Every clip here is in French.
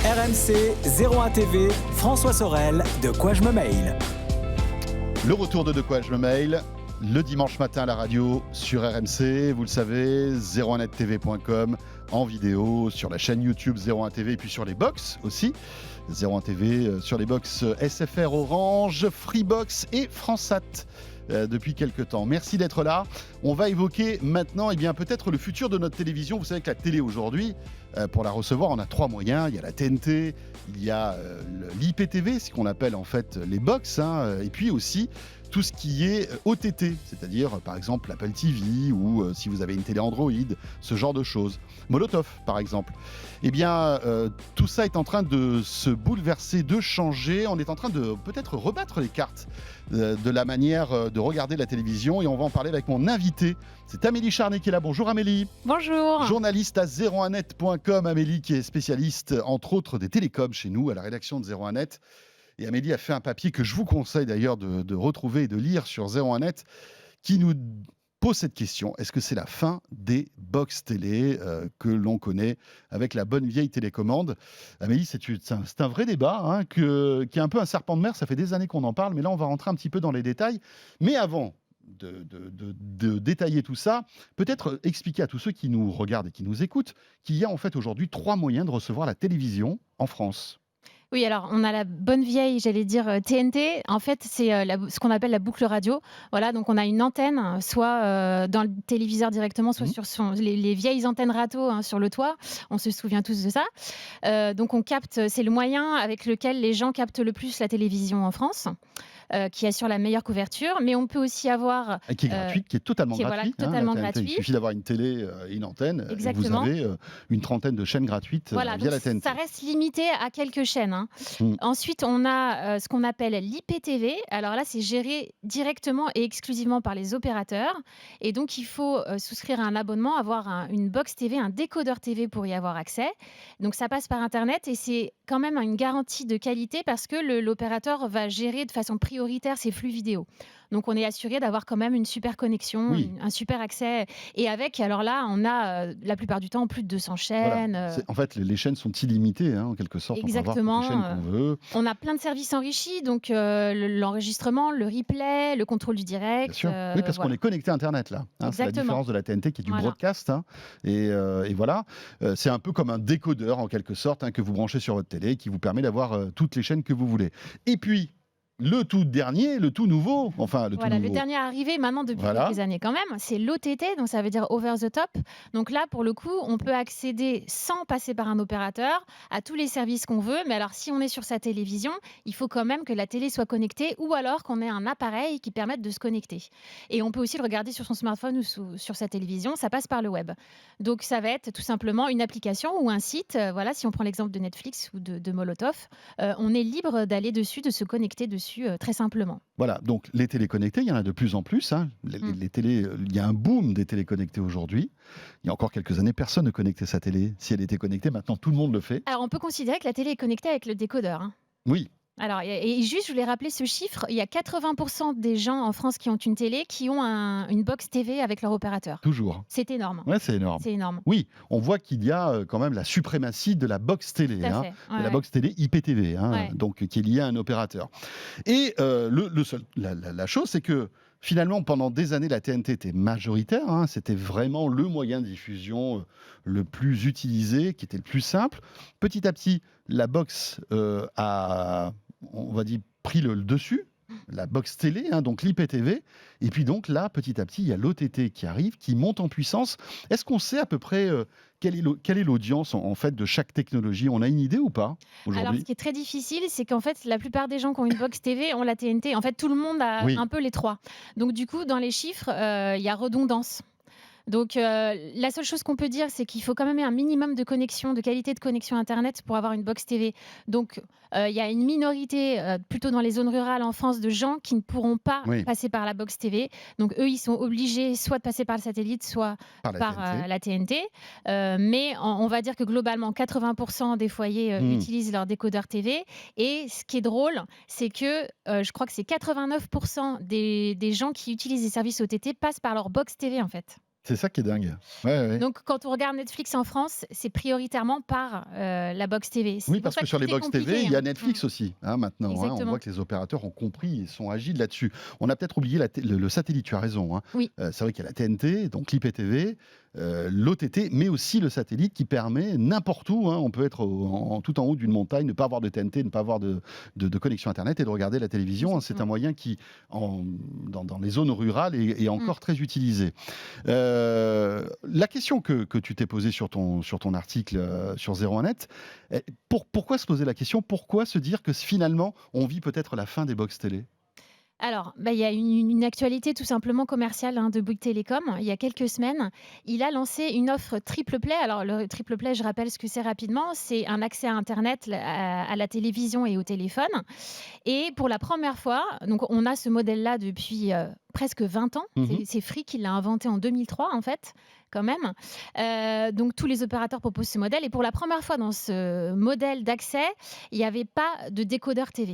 RMC 01 TV, François Sorel, De quoi je me mail. Le retour de quoi je me mail, le dimanche matin à la radio sur RMC, vous le savez, 01nettv.com, en vidéo, sur la chaîne YouTube 01 TV et puis sur les box aussi. 01 TV sur les box SFR Orange, Freebox et Fransat depuis quelques temps. Merci d'être là. On va évoquer maintenant peut-être le futur de notre télévision. Vous savez que la télé aujourd'hui, pour la recevoir, on a trois moyens. Il y a la TNT, il y a l'IPTV, ce qu'on appelle en fait les box, et puis aussi tout ce qui est OTT, c'est-à-dire par exemple l'Apple TV ou si vous avez une télé Android, ce genre de choses. Molotov par exemple. Tout ça est en train de se bouleverser, de changer. On est en train de peut-être rebattre les cartes de la manière de regarder la télévision et on va en parler avec mon invité. C'est Amélie Charnet qui est là. Bonjour Amélie. Bonjour. Journaliste à 01net.com. Amélie qui est spécialiste entre autres des télécoms chez nous à la rédaction de 01net. Et Amélie a fait un papier que je vous conseille d'ailleurs de retrouver et de lire sur 01net qui nous pose cette question. Est-ce que c'est la fin des box télé que l'on connaît avec la bonne vieille télécommande? Amélie, c'est un vrai débat qui est un peu un serpent de mer. Ça fait des années qu'on en parle, mais là, on va rentrer un petit peu dans les détails. Mais avant de détailler tout ça, peut-être expliquer à tous ceux qui nous regardent et qui nous écoutent qu'il y a en fait aujourd'hui trois moyens de recevoir la télévision en France. Oui, alors on a la bonne vieille, j'allais dire TNT. En fait, c'est ce qu'on appelle la boucle radio. Voilà, donc on a une antenne, soit dans le téléviseur directement, soit sur les vieilles antennes râteaux sur le toit. On se souvient tous de ça. Donc on capte, c'est le moyen avec lequel les gens captent le plus la télévision en France. Qui assure la meilleure couverture, mais on peut aussi avoir... Qui est gratuite, qui est totalement gratuite. Totalement gratuit. Il suffit d'avoir une télé et une antenne, Exactement. et vous avez une trentaine de chaînes gratuites via la TNT. Ça reste limité à quelques chaînes. Ensuite, on a ce qu'on appelle l'IPTV. Alors là, c'est géré directement et exclusivement par les opérateurs. Et donc, il faut souscrire à un abonnement, avoir une box TV, un décodeur TV pour y avoir accès. Donc, ça passe par Internet et c'est quand même une garantie de qualité parce que l'opérateur va gérer de façon prioritaire ces flux vidéo. Donc, on est assuré d'avoir quand même une super connexion, un super accès. Et avec, alors là, on a la plupart du temps plus de 200 chaînes. Voilà. En fait, les chaînes sont illimitées, en quelque sorte. Exactement. On peut avoir toutes les chaînes qu'on veut. On a plein de services enrichis, donc l'enregistrement, le replay, le contrôle du direct. Bien sûr. Oui, parce qu'on est connecté à Internet, là. C'est la différence de la TNT qui est du broadcast. Et voilà. C'est un peu comme un décodeur, en quelque sorte, que vous branchez sur votre télé, qui vous permet d'avoir toutes les chaînes que vous voulez. Et puis, le tout dernier, le tout nouveau, le dernier arrivé maintenant depuis quelques années quand même, c'est l'OTT, donc ça veut dire over the top. Donc là, pour le coup, on peut accéder sans passer par un opérateur à tous les services qu'on veut. Mais alors, si on est sur sa télévision, il faut quand même que la télé soit connectée ou alors qu'on ait un appareil qui permette de se connecter. Et on peut aussi le regarder sur son smartphone ou sur sa télévision, ça passe par le web. Donc ça va être tout simplement une application ou un site. Si on prend l'exemple de Netflix ou de Molotov, on est libre d'aller dessus, de se connecter dessus. Très simplement. Voilà, donc les télés connectées, il y en a de plus en plus. Les télés, il y a un boom des télés connectées aujourd'hui. Il y a encore quelques années, personne ne connectait sa télé. Si elle était connectée, maintenant tout le monde le fait. Alors on peut considérer que la télé est connectée avec le décodeur. Oui. Alors, et juste, je voulais rappeler ce chiffre, il y a 80% des gens en France qui ont une télé qui ont une box TV avec leur opérateur. Toujours. C'est énorme. Ouais, c'est énorme. C'est énorme. Oui, on voit qu'il y a quand même la suprématie de la box télé, la box télé IPTV, donc qui est liée à un opérateur. Et la chose, c'est que finalement, pendant des années, la TNT était majoritaire. C'était vraiment le moyen de diffusion le plus utilisé, qui était le plus simple. Petit à petit, la box a, on va dire, pris le dessus. La box télé, donc l'IPTV. Et puis donc là, petit à petit, il y a l'OTT qui arrive, qui monte en puissance. Est-ce qu'on sait à peu près quelle est l'audience en fait de chaque technologie? On a une idée ou pas aujourd'hui? Alors, ce qui est très difficile, c'est qu'en fait, la plupart des gens qui ont une box TV ont la TNT. En fait, tout le monde a un peu les trois. Donc du coup, dans les chiffres, il y a redondance. Donc, la seule chose qu'on peut dire, c'est qu'il faut quand même un minimum de connexion, de qualité de connexion Internet pour avoir une box TV. Donc, il y a une minorité, plutôt dans les zones rurales en France, de gens qui ne pourront pas passer par la box TV. Donc, eux, ils sont obligés soit de passer par le satellite, soit par la TNT. Mais on va dire que globalement, 80% des foyers utilisent leur décodeur TV. Et ce qui est drôle, c'est que je crois que c'est 89% des gens qui utilisent les services OTT passent par leur box TV, en fait. C'est ça qui est dingue. Ouais, ouais. Donc, quand on regarde Netflix en France, c'est prioritairement par la box TV. C'est Oui, pour parce ça que sur les tout est box TV, compliqué, il y a hein. Netflix aussi, hein, maintenant. On Exactement. voit que les opérateurs ont compris et sont agiles là-dessus. On a peut-être oublié le satellite, tu as raison, hein. Oui. C'est vrai qu'il y a la TNT, donc l'IPTV, l'OTT, mais aussi le satellite qui permet n'importe où, hein, on peut être tout en haut d'une montagne, ne pas avoir de TNT, ne pas avoir de connexion Internet et de regarder la télévision. Hein. C'est un moyen qui, dans les zones rurales, est encore très utilisé. La question que tu t'es posée sur ton article sur 01net, pourquoi se poser la question? Pourquoi se dire que finalement, on vit peut-être la fin des box télé? Alors, il y a une actualité tout simplement commerciale de Bouygues Télécom. Il y a quelques semaines, il a lancé une offre triple play. Alors, le triple play, je rappelle ce que c'est rapidement. C'est un accès à Internet, à la télévision et au téléphone. Et pour la première fois, donc on a ce modèle-là depuis presque 20 ans. C'est Free qui l'a inventé en 2003, en fait, quand même. Donc tous les opérateurs proposent ce modèle. Et pour la première fois dans ce modèle d'accès, il n'y avait pas de décodeur TV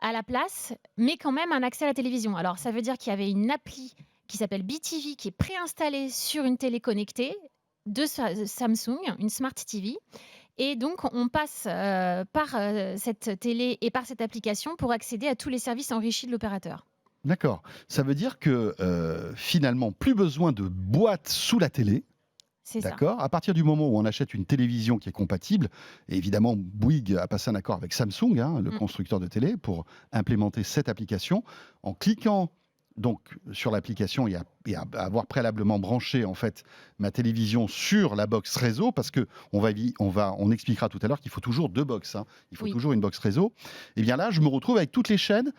à la place, mais quand même un accès à la télévision. Alors ça veut dire qu'il y avait une appli qui s'appelle BTV qui est préinstallée sur une télé connectée de Samsung, une Smart TV. Et donc, on passe par cette télé et par cette application pour accéder à tous les services enrichis de l'opérateur. D'accord. Ça veut dire que finalement, plus besoin de boîte sous la télé. C'est ça. D'accord. À partir du moment où on achète une télévision qui est compatible, et évidemment, Bouygues a passé un accord avec Samsung, hein, le constructeur de télé, pour implémenter cette application. En cliquant donc sur l'application et à avoir préalablement branché en fait ma télévision sur la box réseau, parce que on expliquera tout à l'heure qu'il faut toujours deux box, hein. Il faut toujours une box réseau. Et bien là, je me retrouve avec toutes les chaînes.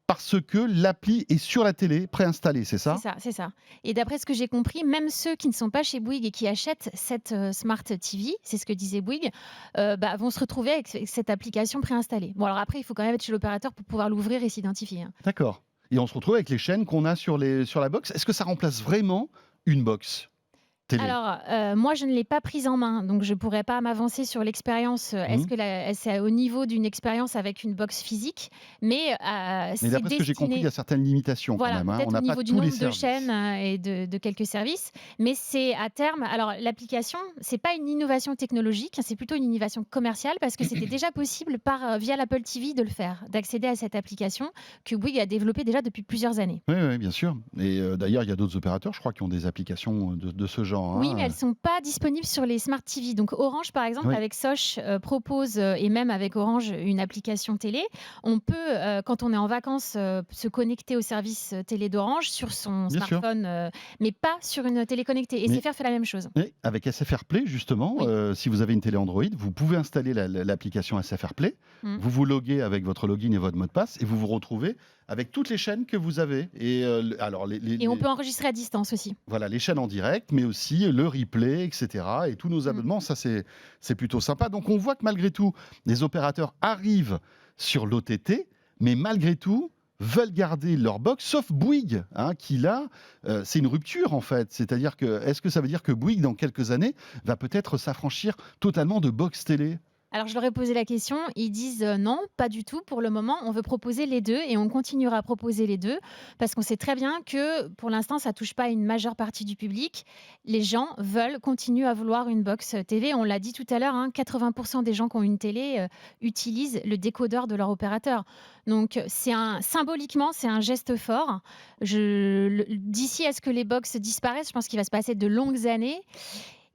Parce que l'appli est sur la télé, préinstallée, c'est ça? C'est ça. Et d'après ce que j'ai compris, même ceux qui ne sont pas chez Bouygues et qui achètent cette Smart TV, c'est ce que disait Bouygues, vont se retrouver avec cette application préinstallée. Bon, alors après, il faut quand même être chez l'opérateur pour pouvoir l'ouvrir et s'identifier, hein. D'accord. Et on se retrouve avec les chaînes qu'on a sur la box. Est-ce que ça remplace vraiment une box télé? Alors, moi, je ne l'ai pas prise en main, donc je ne pourrais pas m'avancer sur l'expérience. Est-ce que c'est au niveau d'une expérience avec une box physique? Mais Mais d'après ce que j'ai compris, il y a certaines limitations voilà, quand même. Hein. peut-être On n'a au niveau pas du tous les nombre de services. chaînes et de quelques services. Mais c'est à terme. Alors, l'application, c'est pas une innovation technologique, c'est plutôt une innovation commerciale parce que c'était déjà possible via l'Apple TV de le faire, d'accéder à cette application que Bouygues a développée déjà depuis plusieurs années. Oui, bien sûr. Et d'ailleurs, il y a d'autres opérateurs, je crois, qui ont des applications de ce genre. Hein. Oui, mais elles sont pas disponibles sur les Smart TV. Donc Orange, par exemple, avec Soch, propose, et même avec Orange, une application télé. On peut, quand on est en vacances, se connecter au service télé d'Orange sur son smartphone, mais pas sur une télé connectée. Et SFR fait la même chose. Oui, avec SFR Play, justement, si vous avez une télé Android, vous pouvez installer l'application SFR Play. Vous vous loguez avec votre login et votre mot de passe et vous vous retrouvez avec toutes les chaînes que vous avez. Et, et on peut enregistrer à distance aussi. Voilà, les chaînes en direct, mais aussi le replay, etc. Et tous nos abonnements, ça c'est plutôt sympa. Donc on voit que malgré tout, les opérateurs arrivent sur l'OTT, mais malgré tout, veulent garder leur box, sauf Bouygues, hein, qui là, c'est une rupture en fait. C'est-à-dire que, est-ce que ça veut dire que Bouygues, dans quelques années, va peut-être s'affranchir totalement de box télé? Alors, je leur ai posé la question. Ils disent non, pas du tout. Pour le moment, on veut proposer les deux et on continuera à proposer les deux parce qu'on sait très bien que pour l'instant, ça ne touche pas une majeure partie du public. Les gens veulent continuer à vouloir une box TV. On l'a dit tout à l'heure, 80% des gens qui ont une télé utilisent le décodeur de leur opérateur. Donc, symboliquement, c'est un geste fort. D'ici à ce que les box disparaissent, je pense qu'il va se passer de longues années.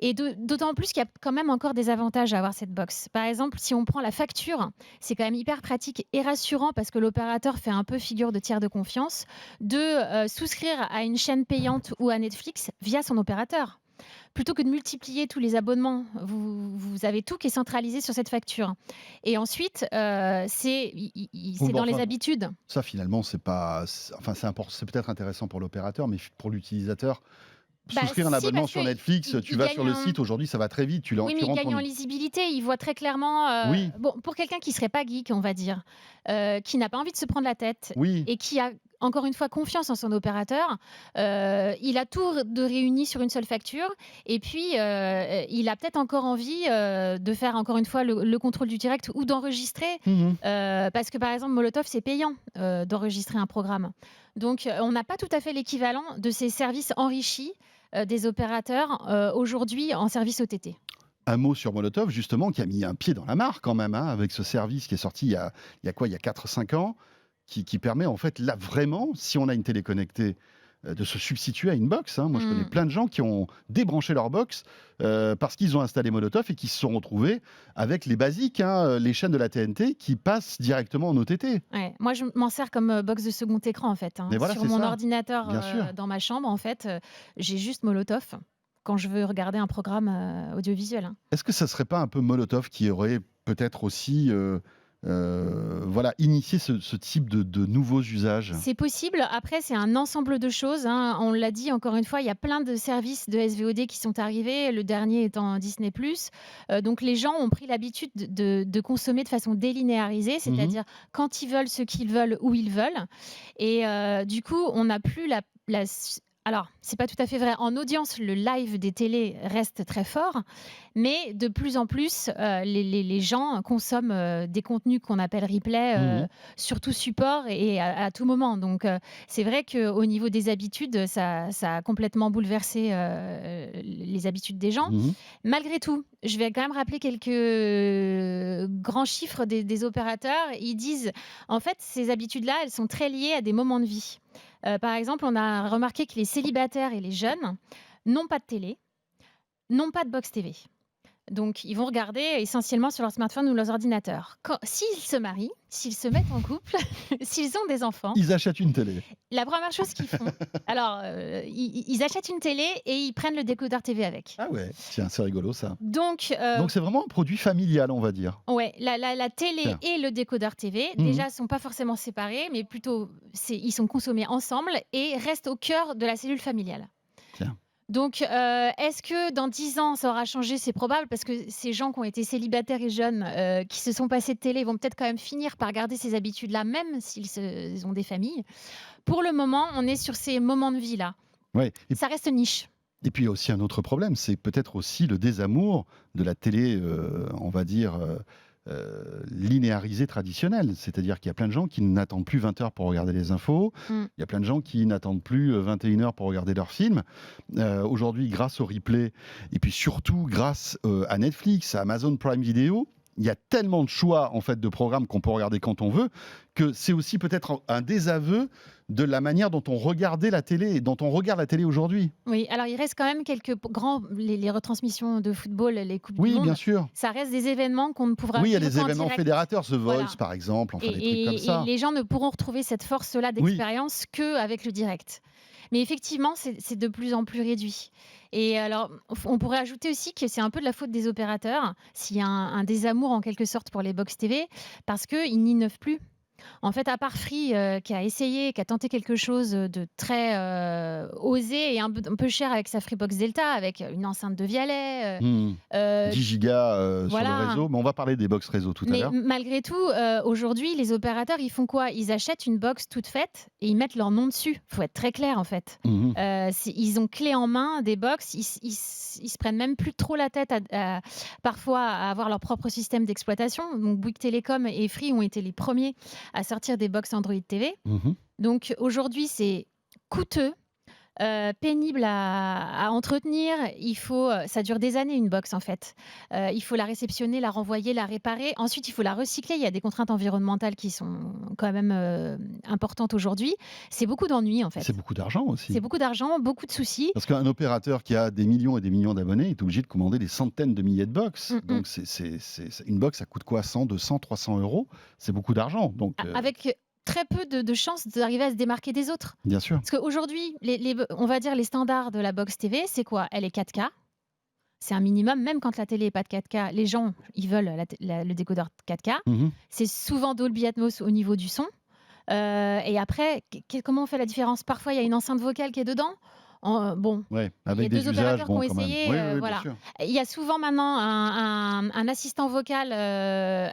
Et d'autant plus qu'il y a quand même encore des avantages à avoir cette box. Par exemple, si on prend la facture, c'est quand même hyper pratique et rassurant parce que l'opérateur fait un peu figure de tiers de confiance de souscrire à une chaîne payante ou à Netflix via son opérateur. Plutôt que de multiplier tous les abonnements, vous avez tout qui est centralisé sur cette facture. Et ensuite, c'est dans les habitudes. Ça, finalement, c'est peut-être intéressant pour l'opérateur, mais pour l'utilisateur, souscrire un abonnement sur Netflix, tu vas sur le site, aujourd'hui ça va très vite. Oui, mais il gagne en lisibilité, il voit très clairement... Bon, pour quelqu'un qui ne serait pas geek, on va dire, qui n'a pas envie de se prendre la tête et qui a encore une fois confiance en son opérateur, il a tout de réuni sur une seule facture et puis il a peut-être encore envie de faire encore une fois le contrôle du direct ou d'enregistrer parce que par exemple Molotov c'est payant d'enregistrer un programme. Donc on n'a pas tout à fait l'équivalent de ces services enrichis des opérateurs aujourd'hui en service OTT. Un mot sur Molotov, justement, qui a mis un pied dans la mare quand même, hein, avec ce service qui est sorti il y a 4-5 ans, qui permet en fait, là vraiment, si on a une télé connectée, de se substituer à une box. Hein. Moi, je connais plein de gens qui ont débranché leur box parce qu'ils ont installé Molotov et qui se sont retrouvés avec les basiques, hein, les chaînes de la TNT qui passent directement en OTT. Ouais, moi, je m'en sers comme box de second écran, en fait. Hein. Mais voilà, Sur c'est mon ça. ordinateur Bien sûr. dans ma chambre, en fait, j'ai juste Molotov quand je veux regarder un programme audiovisuel. Hein. Est-ce que ça serait pas un peu Molotov qui aurait peut-être aussi voilà, initié ce type de nouveaux usages? C'est possible. Après, c'est un ensemble de choses. Hein. On l'a dit encore une fois, il y a plein de services de SVOD qui sont arrivés, le dernier étant Disney+. Donc les gens ont pris l'habitude de consommer de façon délinéarisée, c'est-à-dire quand ils veulent, ce qu'ils veulent, où ils veulent. Et du coup, on n'a plus alors, c'est pas tout à fait vrai. En audience, le live des télés reste très fort, mais de plus en plus, les gens consomment des contenus qu'on appelle replay sur tout support et à tout moment. Donc, c'est vrai qu'au niveau des habitudes, ça a complètement bouleversé les habitudes des gens. Malgré tout, je vais quand même rappeler quelques grands chiffres des opérateurs. Ils disent, en fait, ces habitudes-là, elles sont très liées à des moments de vie. Par exemple, on a remarqué que les célibataires et les jeunes n'ont pas de télé, n'ont pas de box TV. Donc, ils vont regarder essentiellement sur leur smartphone ou leurs ordinateurs. S'ils se marient, s'ils se mettent en couple, s'ils ont des enfants, Ils achètent une télé. la première chose qu'ils font, alors, ils achètent une télé et ils prennent le décodeur TV avec. Ah ouais, tiens, c'est rigolo ça. Donc, Donc c'est vraiment un produit familial, on va dire. ouais, la télé Tiens. et le décodeur TV, déjà, ne sont pas forcément séparés, mais plutôt, ils sont consommés ensemble et restent au cœur de la cellule familiale. Tiens. Donc, est-ce que dans 10 ans, ça aura changé? C'est probable, parce que ces gens qui ont été célibataires et jeunes, qui se sont passés de télé, vont peut-être quand même finir par garder ces habitudes-là, même ils ont des familles. Pour le moment, on est sur ces moments de vie-là. Ouais. Ça reste niche. Et puis il y a aussi un autre problème, c'est peut-être aussi le désamour de la télé, on va dire, linéarisée traditionnelle. C'est-à-dire qu'il y a plein de gens qui n'attendent plus 20 heures pour regarder les infos. Il y a plein de gens qui n'attendent plus 21 heures pour regarder leurs films. Aujourd'hui, grâce au replay, et puis surtout grâce à Netflix, à Amazon Prime Video, il y a tellement de choix en fait de programmes qu'on peut regarder quand on veut, que c'est aussi peut-être un désaveu de la manière dont on regardait la télé et dont on regarde la télé aujourd'hui. Oui, alors il reste quand même quelques grands, les retransmissions de football, les Coupes du Oui, Monde. bien sûr. Ça reste des événements qu'on ne pourra Oui, il y a vivre des qu'en événements direct. fédérateurs, The Voice Voilà. par exemple, enfin des trucs Et comme ça. les gens ne pourront retrouver cette force-là d'expérience qu'avec le direct. Mais effectivement, c'est de plus en plus réduit. Et alors, on pourrait ajouter aussi que c'est un peu de la faute des opérateurs, s'il y a un désamour en quelque sorte pour les box TV, parce qu'ils n'innovent plus. En fait, à part Free, qui a essayé, qui a tenté quelque chose de très osé et un peu cher avec sa Freebox Delta, avec une enceinte de Vialet. 10 gigas sur voilà. le réseau, mais on va parler des box réseau tout à l'heure. Mais malgré tout, aujourd'hui, les opérateurs, ils font quoi? Ils achètent une box toute faite et ils mettent leur nom dessus. Il faut être très clair, en fait. Ils ont clé en main des box. Ils se prennent même plus trop la tête parfois à avoir leur propre système d'exploitation. Donc Bouygues Télécom et Free ont été les premiers à sortir des box Android TV. Donc aujourd'hui, c'est coûteux, pénible à entretenir. Ça dure des années, une box en fait. Il faut la réceptionner, la renvoyer, la réparer. Ensuite, il faut la recycler. Il y a des contraintes environnementales qui sont quand même importantes aujourd'hui. C'est beaucoup d'ennuis en fait. C'est beaucoup d'argent aussi. C'est beaucoup d'argent, beaucoup de soucis. Parce qu'un opérateur qui a des millions et des millions d'abonnés est obligé de commander des centaines de milliers de box. Donc une box, ça coûte quoi? 100, 200, 300 euros? C'est beaucoup d'argent. Donc, avec très peu de chances d'arriver à se démarquer des autres. Bien sûr. Parce qu'aujourd'hui, on va dire les standards de la box TV, c'est quoi? Elle est 4K. C'est un minimum, même quand la télé n'est pas de 4K. Les gens, ils veulent le décodeur 4K. C'est souvent Dolby Atmos au niveau du son. Et après, comment on fait la différence? Parfois, il y a une enceinte vocale qui est dedans. Ouais, avec il y a des deux usages opérateurs qui ont essayé. Voilà. Il y a souvent maintenant un assistant vocal.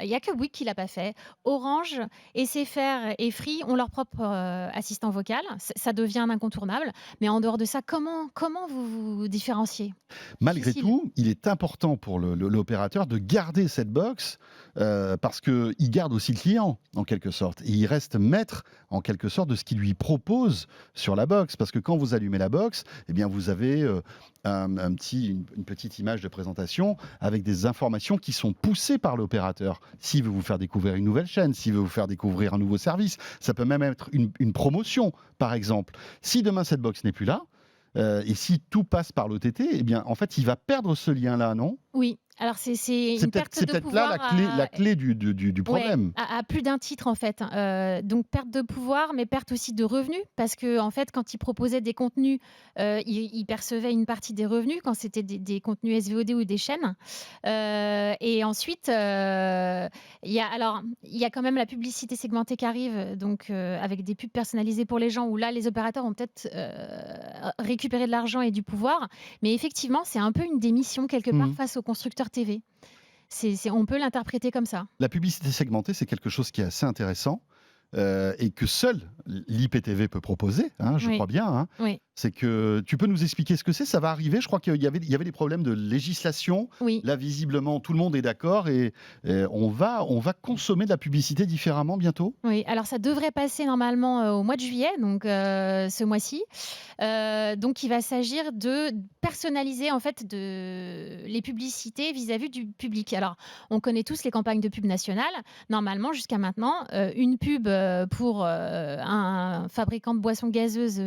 Il n'y a que Bouygues qui ne l'a pas fait. Orange, SFR et Free ont leur propre assistant vocal. Ça devient un incontournable. Mais en dehors de ça, comment vous différenciez? Malgré tout, il est important pour l'opérateur de garder cette box parce qu'il garde aussi le client, en quelque sorte. Et il reste maître, en quelque sorte, de ce qu'il lui propose sur la box. Parce que quand vous allumez la box, box, eh bien vous avez une petite image de présentation avec des informations qui sont poussées par l'opérateur. S'il veut vous faire découvrir une nouvelle chaîne, s'il veut vous faire découvrir un nouveau service, ça peut même être une promotion, par exemple. Si demain cette box n'est plus là, et si tout passe par l'OTT, eh bien en fait il va perdre ce lien-là, non ? Oui. Alors, c'est une perte de peut-être pouvoir. Là la clé du problème. Ouais, à plus d'un titre, en fait. Donc, perte de pouvoir, mais perte aussi de revenus. Parce que, en fait, quand ils proposaient des contenus, ils percevaient une partie des revenus quand c'était des contenus SVOD ou des chaînes. Et ensuite, il y a quand même la publicité segmentée qui arrive, donc avec des pubs personnalisées pour les gens, où là, les opérateurs ont peut-être récupéré de l'argent et du pouvoir. Mais effectivement, c'est un peu une démission quelque part face aux constructeurs TV. On peut l'interpréter comme ça. La publicité segmentée, c'est quelque chose qui est assez intéressant et que seul l'IPTV peut proposer, je crois bien. Hein. Oui. C'est que tu peux nous expliquer ce que c'est ? Ça va arriver. Je crois qu'il y avait des problèmes de législation. Oui. Là, visiblement, tout le monde est d'accord et on va consommer de la publicité différemment bientôt. Oui, alors ça devrait passer normalement au mois de juillet, donc ce mois-ci. Donc il va s'agir de personnaliser en fait les publicités vis-à-vis du public. Alors on connaît tous les campagnes de pub nationales. Normalement, jusqu'à maintenant, une pub pour un fabricant de boissons gazeuses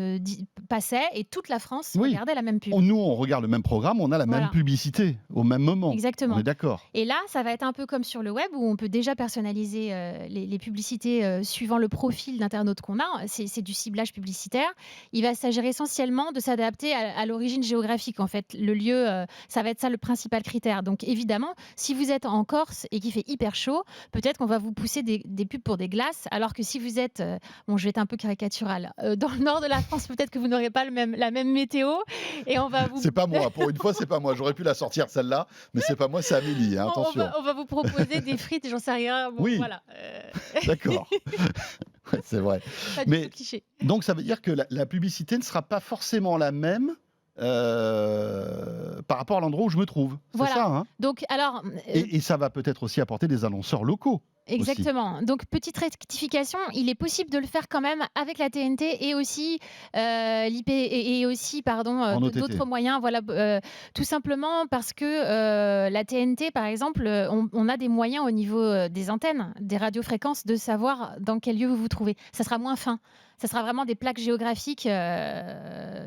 passait et toute la France regardait la même pub. Nous, on regarde le même programme, on a la même publicité au même moment. Exactement. On est d'accord. Et là, ça va être un peu comme sur le web où on peut déjà personnaliser les publicités suivant le profil d'internaute qu'on a. C'est du ciblage publicitaire. Il va s'agir essentiellement de s'adapter à l'origine géographique. En fait, le lieu, ça va être ça le principal critère. Donc évidemment, si vous êtes en Corse et qu'il fait hyper chaud, peut-être qu'on va vous pousser des pubs pour des glaces, alors que si vous êtes, je vais être un peu caricatural, dans le nord de la France, peut-être que vous n'aurez pas la même météo et on va vous... C'est pas moi, pour une fois, c'est pas moi. J'aurais pu la sortir celle-là, mais c'est pas moi, c'est Amélie, hein, attention. On va vous proposer des frites, j'en sais rien. Bon, oui, voilà. D'accord. Ouais, c'est vrai. Pas du tout cliché. Donc ça veut dire que la publicité ne sera pas forcément la même par rapport à l'endroit où je me trouve. C'est ça, hein ? Donc, alors, et ça va peut-être aussi apporter des annonceurs locaux. Exactement. Aussi. Donc, petite rectification, il est possible de le faire quand même avec la TNT et aussi l'IP et aussi d'autres moyens. Voilà, tout simplement parce que la TNT, par exemple, on a des moyens au niveau des antennes, des radiofréquences, de savoir dans quel lieu vous vous trouvez. Ça sera moins fin. Ça sera vraiment des plaques géographiques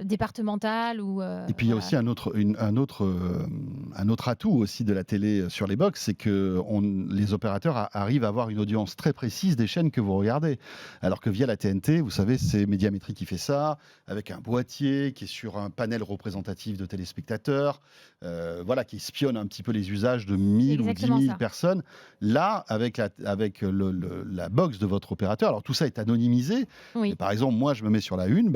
départementales ou. Et puis il y a aussi un autre atout aussi de la télé sur les box, c'est que les opérateurs arrivent à avoir une audience très précise des chaînes que vous regardez. Alors que via la TNT, vous savez, c'est Médiamétrie qui fait ça, avec un boîtier qui est sur un panel représentatif de téléspectateurs, qui espionne un petit peu les usages de 1000 ou 10 000 personnes. Là, avec la box de votre opérateur, alors tout ça est anonymisé. Oui. Par exemple, moi, je me mets sur la une,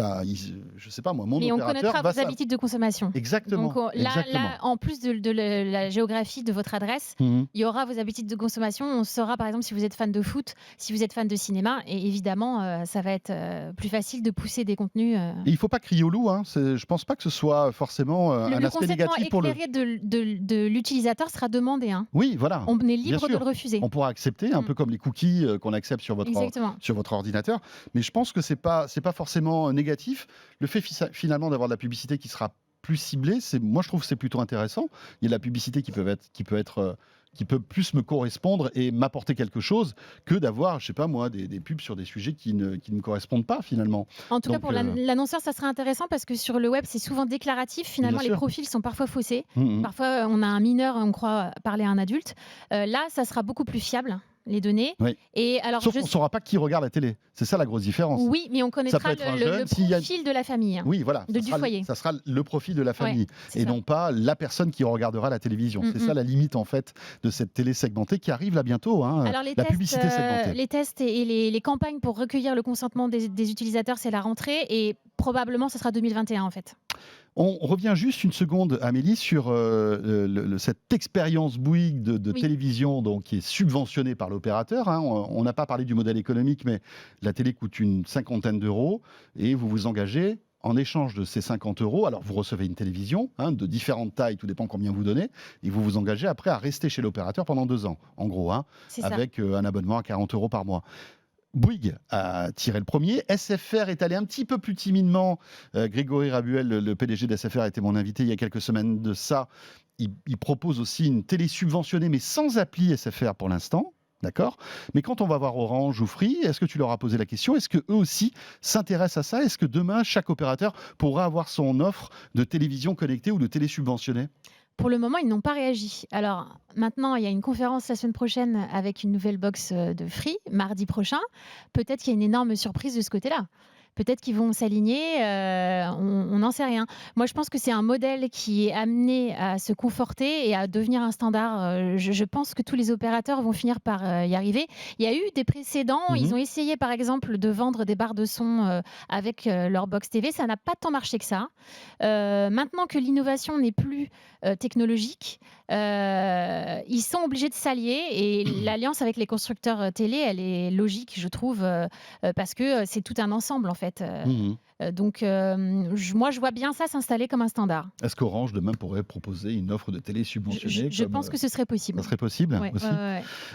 je sais pas moi, mon opérateur... Mais on connaîtra vos habitudes de consommation. Exactement. Donc là, en plus de la géographie de votre adresse, il y aura vos habitudes de consommation. On saura, par exemple, si vous êtes fan de foot, si vous êtes fan de cinéma. Et évidemment, ça va être plus facile de pousser des contenus. Et il ne faut pas crier au loup. Je pense pas que ce soit forcément un aspect négatif pour le... Le consentement éclairé de l'utilisateur sera demandé. Hein. Oui, voilà. On est libre de le refuser. On pourra accepter, un peu comme les cookies qu'on accepte sur votre ordinateur. Mais je pense que c'est pas forcément négatif. Le fait finalement d'avoir de la publicité qui sera plus ciblée, moi je trouve que c'est plutôt intéressant. Il y a de la publicité qui peut plus me correspondre et m'apporter quelque chose que d'avoir, je sais pas moi, des pubs sur des sujets qui ne me correspondent pas finalement. En tout cas, pour l'annonceur, ça serait intéressant parce que sur le web, c'est souvent déclaratif. Finalement, les profils sont parfois faussés. Parfois, on a un mineur, on croit parler à un adulte. Là, ça sera beaucoup plus fiable. Les données. Oui. Et alors, sauf qu'on ne saura pas qui regarde la télé. C'est ça la grosse différence. Oui, mais on connaîtra le profil de la famille. Oui, voilà. Du foyer. Ça sera le profil de la famille et non pas la personne qui regardera la télévision. C'est ça la limite en fait de cette télé segmentée qui arrive là bientôt. Alors la publicité segmentée. Les tests et les campagnes pour recueillir le consentement des utilisateurs, c'est la rentrée et probablement ce sera 2021 en fait. On revient juste une seconde, Amélie, sur cette expérience Bouygues de télévision donc, qui est subventionnée par l'opérateur. On n'a pas parlé du modèle économique, mais la télé coûte une 50aine d'euros et vous vous engagez en échange de ces 50 euros. Alors, vous recevez une télévision de différentes tailles, tout dépend combien vous donnez, et vous vous engagez après à rester chez l'opérateur pendant 2 ans, en gros, avec un abonnement à 40 euros par mois. Bouygues a tiré le premier. SFR est allé un petit peu plus timidement. Grégory Rabuel, le PDG d'SFR, a été mon invité il y a quelques semaines de ça. Il propose aussi une télé subventionnée, mais sans appli SFR pour l'instant. D'accord. Mais quand on va voir Orange ou Free, est-ce que tu leur as posé la question? Est-ce qu'eux aussi s'intéressent à ça? Est-ce que demain, chaque opérateur pourra avoir son offre de télévision connectée ou de télé subventionnée? Pour le moment, ils n'ont pas réagi. Alors maintenant, il y a une conférence la semaine prochaine avec une nouvelle box de Free, mardi prochain. Peut-être qu'il y a une énorme surprise de ce côté-là. Peut-être qu'ils vont s'aligner, on n'en sait rien. Moi, je pense que c'est un modèle qui est amené à se conforter et à devenir un standard. Je pense que tous les opérateurs vont finir par y arriver. Il y a eu des précédents. Ils ont essayé, par exemple, de vendre des barres de son avec leur box TV. Ça n'a pas tant marché que ça. Maintenant que l'innovation n'est plus technologique, ils sont obligés de s'allier. Et l'alliance avec les constructeurs télé, elle est logique, je trouve, parce que c'est tout un ensemble, en fait. Donc, moi, je vois bien ça s'installer comme un standard. Est-ce qu'Orange, demain, pourrait proposer une offre de télé subventionnée? Je pense que ce serait possible. Ça serait possible Ouais, aussi.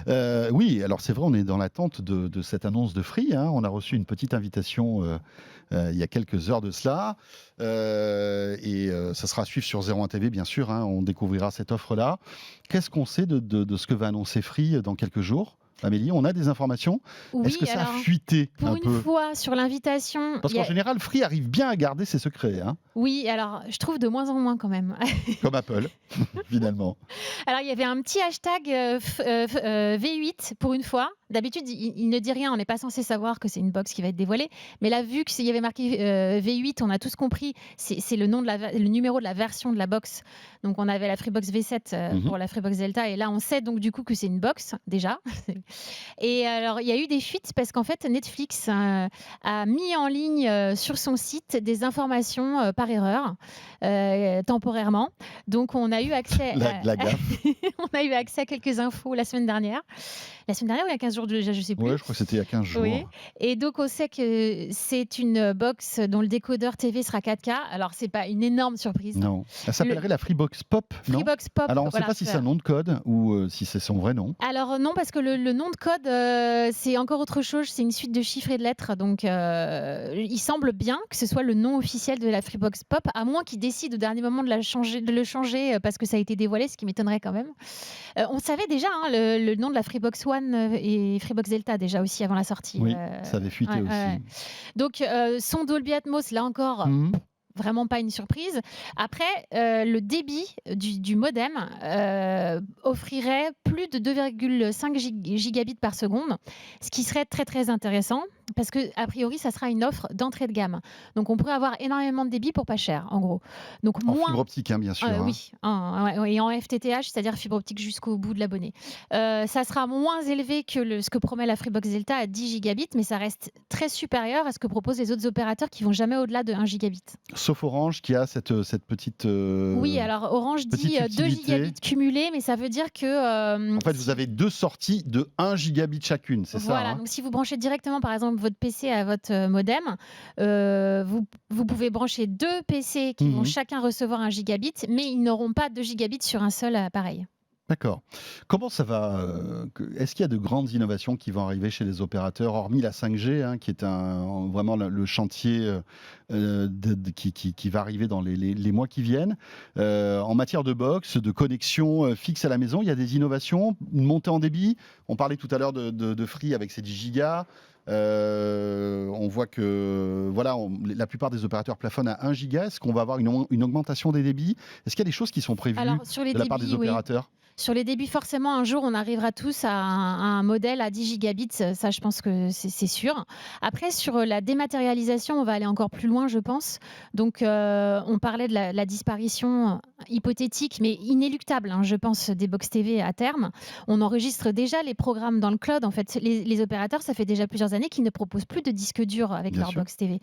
ouais. Oui, alors c'est vrai, on est dans l'attente de cette annonce de Free. On a reçu une petite invitation il y a quelques heures de cela. Et ça sera à suivre sur 01 TV, bien sûr. On découvrira cette offre-là. Qu'est-ce qu'on sait de ce que va annoncer Free dans quelques jours? Amélie, on a des informations? Oui, est-ce que ça a alors, fuité pour un une peu? fois, sur l'invitation... Parce qu'en général, Free arrive bien à garder ses secrets, Oui, alors, je trouve de moins en moins quand même. comme Apple, finalement. Alors, il y avait un petit hashtag V8 pour une fois. D'habitude, il ne dit rien. On n'est pas censé savoir que c'est une box qui va être dévoilée. Mais là, vu qu'il y avait marqué V8, on a tous compris. C'est le numéro de la version de la box. Donc, on avait la Freebox V7 pour la Freebox Delta. Et là, on sait donc du coup que c'est une box, déjà. Et alors, il y a eu des fuites parce qu'en fait, Netflix a mis en ligne sur son site des informations par erreur, temporairement. Donc, on a eu accès La gaffe. on a eu accès à quelques infos la semaine dernière. La semaine dernière ou il y a 15 jours déjà, je ne sais plus. Oui, je crois que c'était il y a 15 jours. Oui. Et donc, on sait que c'est une box dont le décodeur TV sera 4K. Alors, ce n'est pas une énorme surprise. Non. Elle s'appellerait la Freebox Pop, non? Freebox Pop. Alors, on ne sait pas si c'est un nom de code ou si c'est son vrai nom. Alors, non, parce que le nom de code, c'est encore autre chose. C'est une suite de chiffres et de lettres. Donc, il semble bien que ce soit le nom officiel de la Freebox Pop, à moins qu'ils décident au dernier moment de le changer parce que ça a été dévoilé, ce qui m'étonnerait quand même. On savait déjà le nom de la Freebox One et Freebox Delta déjà aussi avant la sortie. Oui, ça avait fuité aussi. Ouais. Donc, son Dolby Atmos, là encore... Vraiment pas une surprise. Après, le débit du modem offrirait plus de 2,5 gigabits par seconde, ce qui serait très très intéressant parce que a priori, ça sera une offre d'entrée de gamme. Donc, on pourrait avoir énormément de débit pour pas cher, en gros. Donc, en fibre optique, bien sûr. Oui, et en FTTH, c'est-à-dire fibre optique jusqu'au bout de l'abonné. Ça sera moins élevé que ce que promet la Freebox Delta à 10 gigabits, mais ça reste très supérieur à ce que proposent les autres opérateurs qui vont jamais au-delà de 1 gigabit. Sauf Orange qui a cette petite. Oui, alors Orange dit 2 gigabits cumulés, mais ça veut dire que. En fait, vous avez deux sorties de 1 gigabit chacune, c'est ça? Voilà, donc si vous branchez directement, par exemple, votre PC à votre modem, vous pouvez brancher deux PC qui vont chacun recevoir 1 gigabit, mais ils n'auront pas 2 gigabits sur un seul appareil. D'accord. Comment ça va? Est-ce qu'il y a de grandes innovations qui vont arriver chez les opérateurs, hormis la 5G, qui est vraiment le chantier qui va arriver dans les mois qui viennent? En matière de box, de connexion fixe à la maison, il y a des innovations, une montée en débit. On parlait tout à l'heure de Free avec ses 10 gigas. On voit que la plupart des opérateurs plafonnent à 1 giga. Est-ce qu'on va avoir une augmentation des débits? Est-ce qu'il y a des choses qui sont prévues de la part des opérateurs? Sur les débits, forcément, un jour, on arrivera tous à un modèle à 10 gigabits. Ça, je pense que c'est sûr. Après, sur la dématérialisation, on va aller encore plus loin, je pense. Donc, on parlait de la disparition hypothétique, mais inéluctable, je pense, des box TV à terme. On enregistre déjà les programmes dans le cloud. En fait, les opérateurs, ça fait déjà plusieurs années qu'ils ne proposent plus de disques durs avec leur box TV.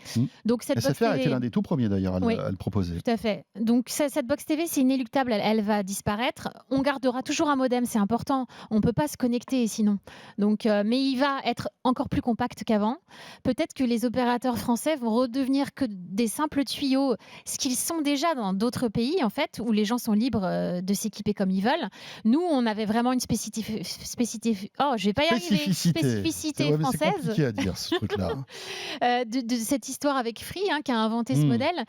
Donc, cette box SFR TV... était l'un des tout premiers, d'ailleurs, à le proposer. Tout à fait. Donc, cette box TV, c'est inéluctable. Elle va disparaître. On gardera aura toujours un modem, c'est important. On ne peut pas se connecter sinon. Donc, mais il va être encore plus compact qu'avant. Peut-être que les opérateurs français vont redevenir que des simples tuyaux, ce qu'ils sont déjà dans d'autres pays, en fait, où les gens sont libres de s'équiper comme ils veulent. Nous, on avait vraiment une spécificité française. C'est compliqué à dire, ce truc-là. De cette histoire avec Free, qui a inventé ce modèle.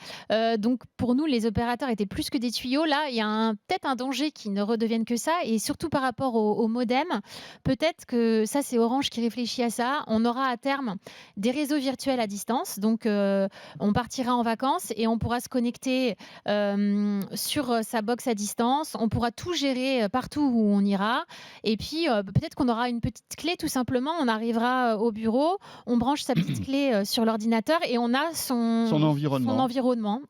Donc, pour nous, les opérateurs étaient plus que des tuyaux. Là, il y a peut-être un danger qu'ils ne redeviennent que ça. Et surtout par rapport au modem, peut-être que ça, c'est Orange qui réfléchit à ça. On aura à terme des réseaux virtuels à distance. Donc, on partira en vacances et on pourra se connecter sur sa box à distance. On pourra tout gérer partout où on ira. Et puis, peut-être qu'on aura une petite clé, tout simplement. On arrivera au bureau, on branche sa petite clé sur l'ordinateur et on a son environnement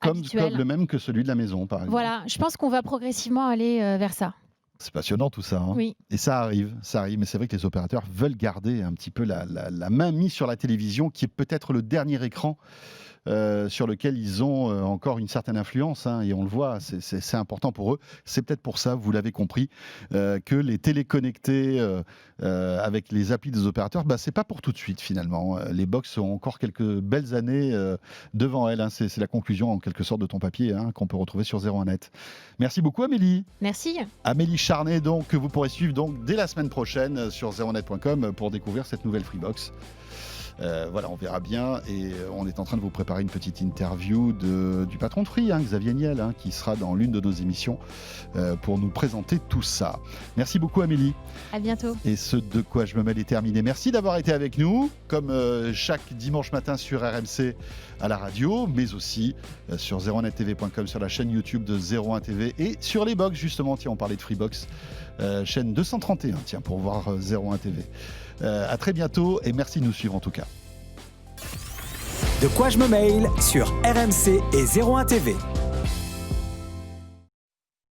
habituel. Comme le même que celui de la maison, par exemple. Voilà, je pense qu'on va progressivement aller vers ça. C'est passionnant tout ça. Oui. Et ça arrive. Mais c'est vrai que les opérateurs veulent garder un petit peu la main mise sur la télévision, qui est peut-être le dernier écran sur lequel ils ont encore une certaine influence, et on le voit, c'est important pour eux. C'est peut-être pour ça, vous l'avez compris, que les téléconnectés avec les applis des opérateurs, c'est pas pour tout de suite finalement. Les box ont encore quelques belles années devant elles. C'est la conclusion en quelque sorte de ton papier qu'on peut retrouver sur 01net. Merci beaucoup Amélie. Merci. Amélie Charnet, donc, que vous pourrez suivre dès la semaine prochaine sur 01net.com pour découvrir cette nouvelle Freebox. Voilà, on verra bien, et on est en train de vous préparer une petite interview du patron de Free, Xavier Niel, qui sera dans l'une de nos émissions pour nous présenter tout ça. Merci beaucoup Amélie. À bientôt. Et ce De quoi je me mêle est terminé. Merci d'avoir été avec nous, comme chaque dimanche matin sur RMC à la radio, mais aussi sur 01nettv.com, sur la chaîne YouTube de 01TV et sur les box justement. Tiens, on parlait de Freebox, chaîne 231, pour voir 01TV. À très bientôt et merci de nous suivre en tout cas. De quoi je me mêle sur RMC et 01TV.